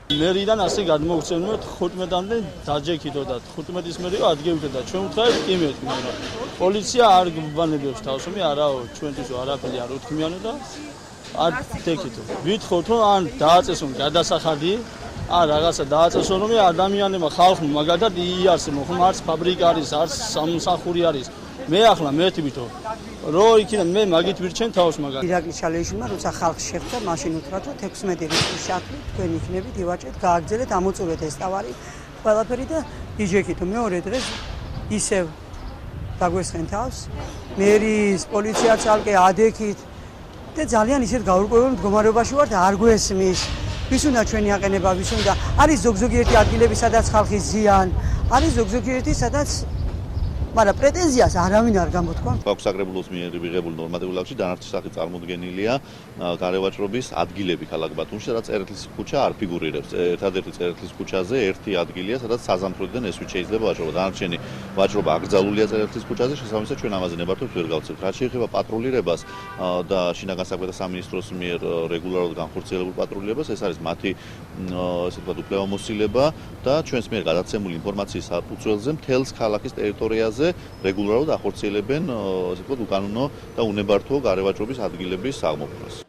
მერიდან ასე გადმოგცემთ 15-მდე დაჯექითო და 15-ის მერე ადგებითო და ჩვენ ვთქვით იმეთ, მაგრამ პოლიცია არ გვბანებებს თავს, მე არაო, ჩვენთვის არაფერი არ უთქმიანო და არ დეკითო. ვითხოვთ რომ ან დააწესონ გადასახადი, ან რაღაცა დააწესონ რომ ადამიანებმა ხალხმა მაგათად იარსებონ, ხომ არც ფაბრიკა არის, არც სამსახური არის. მე ახლა მეთვითო რო იქიდან მე მაგით ვირჩენ თავს მაგათ. ირაკლი ჩალეიშვილმა როცა ხალხს შეხვდა, მაშინ უთხრა რომ 16 რიცხვი შაქრით თქვენ იქნებით ივაჭეთ, გააგრძელეთ, ამოწურეთ ეს ტავარი, ყველაფერი და იჯექითო. მეორე დღეს ისევ დაგვესხენ თავს, მერის პოლიცია ცალკე ადექით და ძალიან ისეთ გაურკვეველ მდგომარეობაში ვართ, არ გვესმის. ვის უნდა ჩვენი აყენება, ვის უნდა არის ზოგიერთი ადგილები, სადაც ხალხის ზიან, არის ზოგიერთი, სადაც მაგრამ პრეტენზიას არავინ არ გამოთქვა. გვაქვს საკრებულოს მიერ მიღებული ნორმატიული აქტში დანარჩენი სახით წარმოდგენილია გარევაჭრობის ადგილები ქალაქ ბათუმში, სადაც წერეთლის ქუჩა არ ფიგურირებს. ერთადერთი წერეთლის ქუჩაზე ერთი ადგილია, სადაც საზამთროდან ესვით შეიძლება ვაჭრობა. დანარჩენი ვაჭრობა აკრძალულია წერეთლის ქუჩაზე, შესაბამისად ჩვენ ამაზე ნებართვებს ვერ გავცემთ. რაც შეეხება პატრულირებას და შინაგან საქმეთა სამინისტროს მიერ რეგულარულად განხორციელებულ პატრულირებას, ეს არის მათი ესე ვთქვათ უფლებამოსილება და ჩვენს მიერ გადაცემული ინფორმაციის საფუძველზე მთელს ქალაქის ტერიტორიაზე რეგულარულად ახორციელებენ ასე ვთქვათ უკანონო და უნებართვო გარევაჭრობის ადგილების აღმოფხვრას.